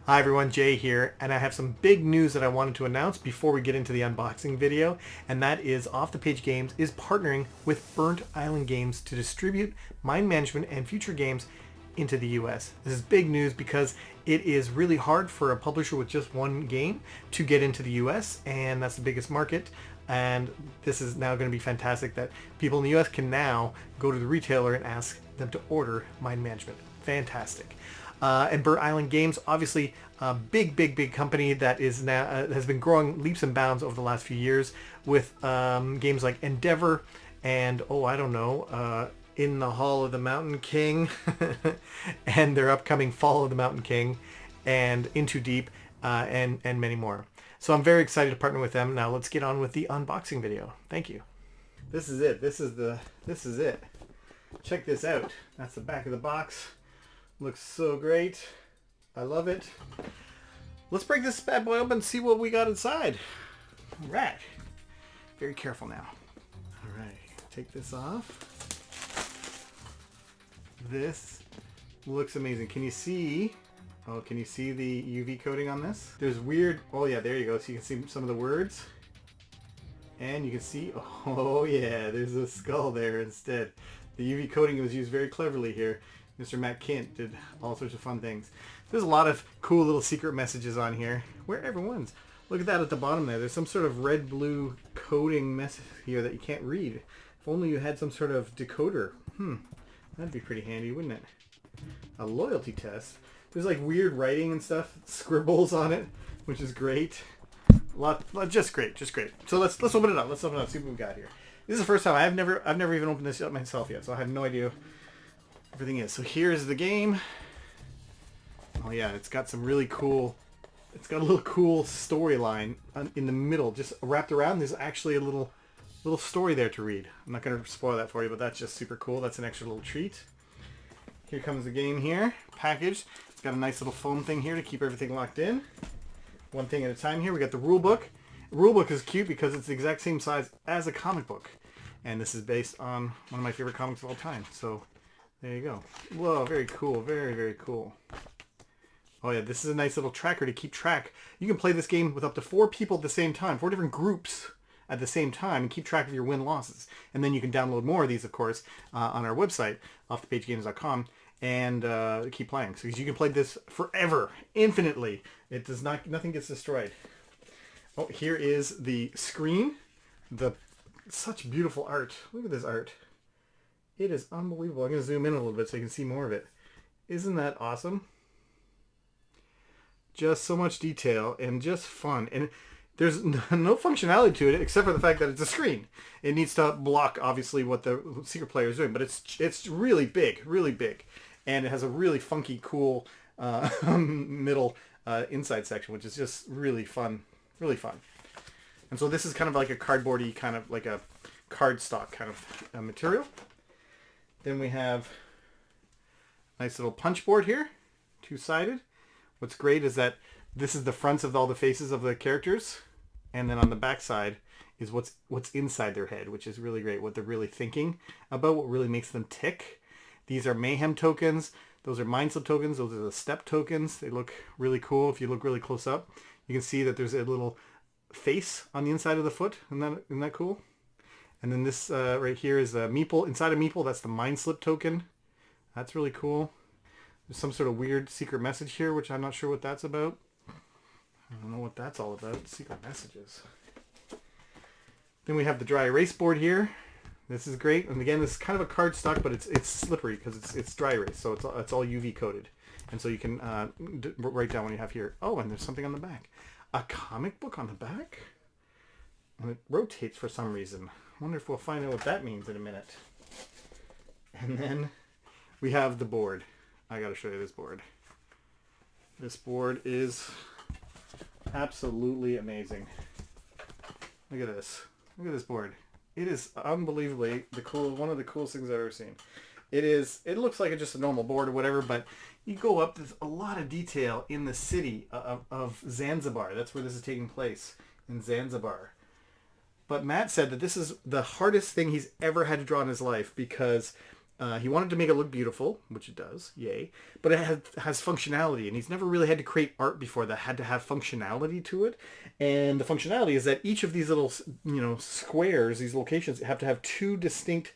Hi everyone, Jay here, and I have some big news that I wanted to announce before we get into the unboxing video, and that is Off the Page Games is partnering with Burnt Island Games to distribute Mind Management and future games into the US. This is big news because it is really hard for a publisher with just one game to get into the US, and that's the biggest market. And this is now going to be fantastic that people in the US can now go to the retailer and ask them to order Mind Management. Fantastic. And Burnt Island Games, obviously a big company that is now has been growing leaps and bounds over the last few years with games like Endeavor and In the Hall of the Mountain King and their upcoming Fall of the Mountain King and Into Deep and many more. So I'm very excited to partner with them. Now let's get on with the unboxing video. Thank you. This is it. This is it. Check this out. That's the back of the box. Looks so great. I love it. Let's break this bad boy open and see what we got inside. All right. Very careful now. All right. Take this off. This looks amazing. Can you see? Oh, can you see the UV coating on this? There's weird... Oh, yeah, there you go. So you can see some of the words. And you can see... Oh, yeah, there's a skull there instead. The UV coating was used very cleverly here. Mr. Matt Kint did all sorts of fun things. There's a lot of cool little secret messages on here. Where everyone's. Look at that at the bottom there. There's some sort of red-blue coding message here that you can't read. If only you had some sort of decoder. That'd be pretty handy, wouldn't it? A loyalty test. There's like weird writing and stuff, scribbles on it, which is great. Just great. So let's open it up. Let's open it up. See what we got here. This is the first time I've never even opened this up myself yet, so I have no idea everything is. So here's the game. Oh yeah, it's got some really cool. It's got a little cool storyline in the middle, just wrapped around. There's actually a little story there to read. I'm not going to spoil that for you, but that's just super cool. That's an extra little treat. Here comes the game here, packaged. It's got a nice little foam thing here to keep everything locked in. One thing at a time here. We got the rule book. The rule book is cute because it's the exact same size as a comic book. And this is based on one of my favorite comics of all time. So there you go. Whoa, very cool. Very cool. Oh yeah, this is a nice little tracker to keep track. You can play this game with up to 4 people at the same time, 4 different groups at the same time, and keep track of your win-losses. And then you can download more of these, of course, on our website, offthepagegames.com, and keep playing. So you can play this forever, infinitely. It does not, nothing gets destroyed. Oh, here is the screen. Such beautiful art. Look at this art. It is unbelievable. I'm going to zoom in a little bit so you can see more of it. Isn't that awesome? Just so much detail and just fun. And there's no functionality to it except for the fact that it's a screen. It needs to block, obviously, what the secret player is doing. But it's really big. And it has a really funky, cool middle inside section, which is just really fun. Really fun. And so this is kind of like a cardboardy, kind of like a cardstock kind of material. Then we have a nice little punch board here, 2-sided. What's great is that this is the fronts of all the faces of the characters, and then on the back side is what's inside their head, which is really great, what they're really thinking about, what really makes them tick. These are mayhem tokens. Those are mind slip tokens. Those are the step tokens. They look really cool. If you look really close up, you can see that there's a little face on the inside of the foot. Isn't that cool? And then this right here is a meeple. Inside a meeple, that's the mind slip token. That's really cool. There's some sort of weird secret message here, which I'm not sure what that's about. I don't know what that's all about. Secret messages. Then we have the dry erase board here. This is great. And again, this is kind of a cardstock, but it's slippery because it's dry erase, so it's all UV coated. And so you can write down what you have here. Oh, and there's something on the back. A comic book on the back? And it rotates for some reason. I wonder if we'll find out what that means in a minute. And then we have the board. I gotta show you this board. This board is absolutely amazing. Look at this. Look at this board. It is unbelievably one of the coolest things I've ever seen. It looks like just a normal board or whatever, but you go up, there's a lot of detail in the city of Zanzibar. That's where this is taking place, in Zanzibar. But Matt said that this is the hardest thing he's ever had to draw in his life because He wanted to make it look beautiful, which it does, yay. But it has functionality, and he's never really had to create art before that had to have functionality to it. And the functionality is that each of these little, squares, these locations, have to have two distinct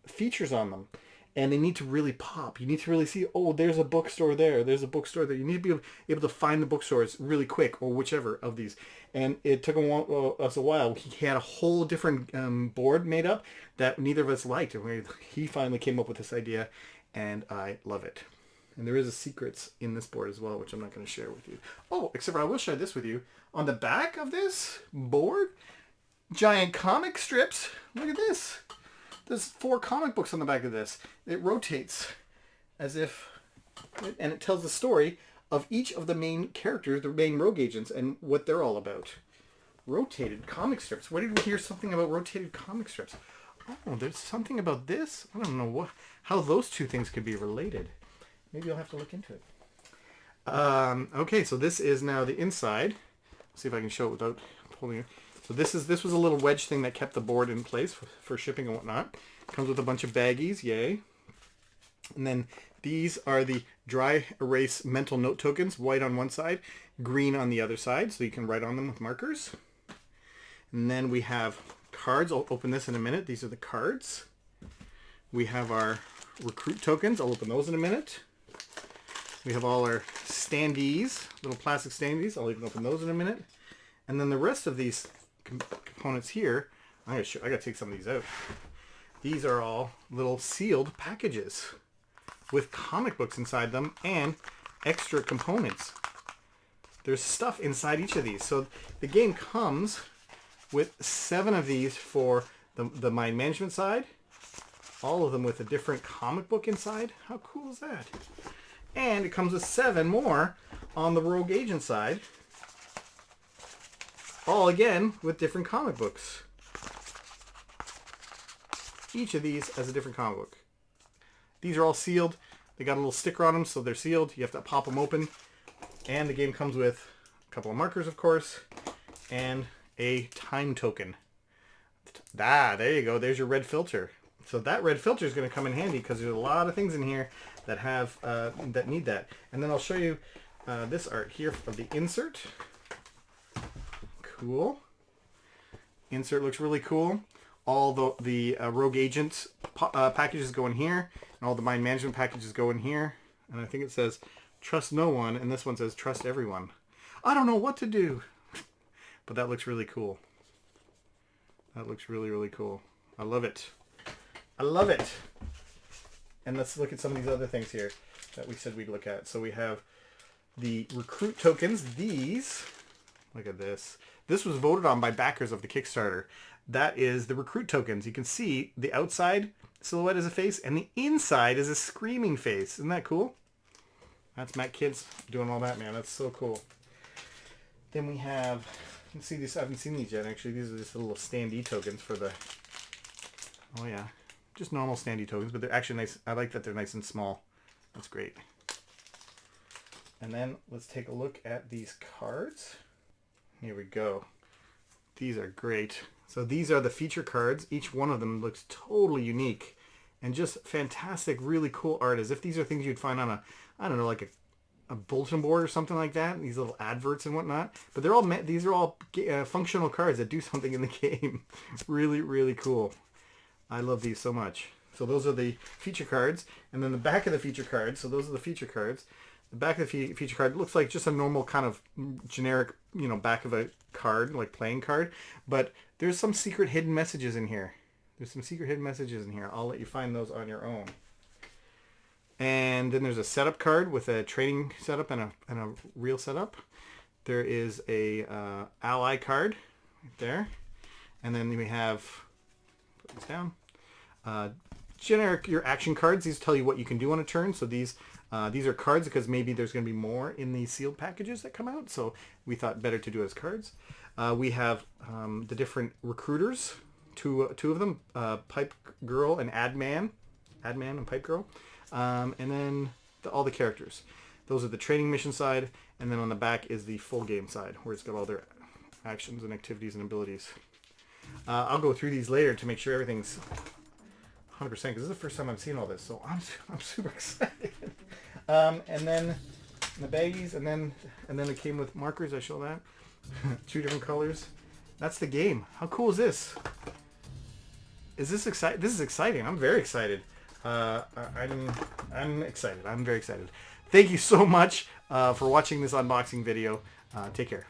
features on them. And they need to really pop. You need to really see, oh, there's a bookstore there. There's a bookstore there. You need to be able to find the bookstores really quick, or whichever of these. And it took us a while. He had a whole different board made up that neither of us liked. And he finally came up with this idea, and I love it. And there is a secrets in this board as well, which I'm not going to share with you. Oh, except for I will share this with you. On the back of this board, giant comic strips. Look at this. There's 4 comic books on the back of this. It rotates as if, and it tells the story of each of the main characters, the main rogue agents, and what they're all about. Rotated comic strips. Where did we hear something about rotated comic strips? Oh, there's something about this. I don't know how those two things could be related. Maybe I'll have to look into it. Okay, so this is now the inside. Let's see if I can show it without holding it. So this was a little wedge thing that kept the board in place for shipping and whatnot. Comes with a bunch of baggies, yay. And then these are the dry erase mental note tokens, white on one side, green on the other side, so you can write on them with markers. And then we have cards. I'll open this in a minute. These are the cards. We have our recruit tokens. I'll open those in a minute. We have all our standees, little plastic standees. I'll even open those in a minute. And then the rest of these components here, I gotta take some of these out. These are all little sealed packages with comic books inside them and extra components. There's stuff inside each of these. So the game comes with 7 of these for the mind management side, all of them with a different comic book inside. How cool is that? And it comes with 7 more on the rogue agent side, all again with different comic books. Each of these has a different comic book. These are all sealed. They got a little sticker on them, so they're sealed. You have to pop them open. And the game comes with a couple of markers, of course, and a time token. There you go. There's your red filter. So that red filter is going to come in handy because there's a lot of things in here that have that need that. And then I'll show you this art here of the insert. Cool. Insert looks really cool. All the rogue agent packages go in here, and all the mind management packages go in here. And I think it says trust no one, and this one says trust everyone. I don't know what to do, but that looks really cool. That looks really, really cool. I love it. I love it. And let's look at some of these other things here that we said we'd look at. So we have the recruit tokens. These, look at this. This was voted on by backers of the Kickstarter. That is the recruit tokens. You can see the outside silhouette is a face and the inside is a screaming face. Isn't that cool? That's Matt Kids doing all that, man. That's so cool. Then we have, you can see these. I haven't seen these yet, actually. These are just the little standee tokens for the, oh yeah, just normal standee tokens, but they're actually nice. I like that they're nice and small. That's great. And then let's take a look at these cards. Here we go. These are great. So these are the feature cards. Each one of them looks totally unique and just fantastic, really cool art, as if these are things you'd find on a, I don't know, like a bulletin board or something like that. These little adverts and whatnot. But they're all these are all functional cards that do something in the game. Really, really cool. I love these so much. So those are the feature cards, and then the back of the feature cards. So those are the feature cards. The back of the feature card looks like just a normal kind of generic, back of a card, like playing card. But there's some secret hidden messages in here. There's some secret hidden messages in here. I'll let you find those on your own. And then there's a setup card with a training setup and a real setup. There is a ally card right there. And then we have, put this down, generic, your action cards. These tell you what you can do on a turn. So these are cards because maybe there's going to be more in the sealed packages that come out. So we thought better to do it as cards. We have the different recruiters, two of them, Pipe Girl and Adman and Pipe Girl. And then all the characters. Those are the training mission side. And then on the back is the full game side, where it's got all their actions and activities and abilities. I'll go through these later to make sure everything's 100% because this is the first time I've seen all this, so I'm super excited. And then the baggies, and then it came with markers. I show that 2 different colors. That's the game. How cool is this? Is this exciting? This is exciting. I'm very excited. I'm excited. I'm very excited. Thank you so much for watching this unboxing video. Take care.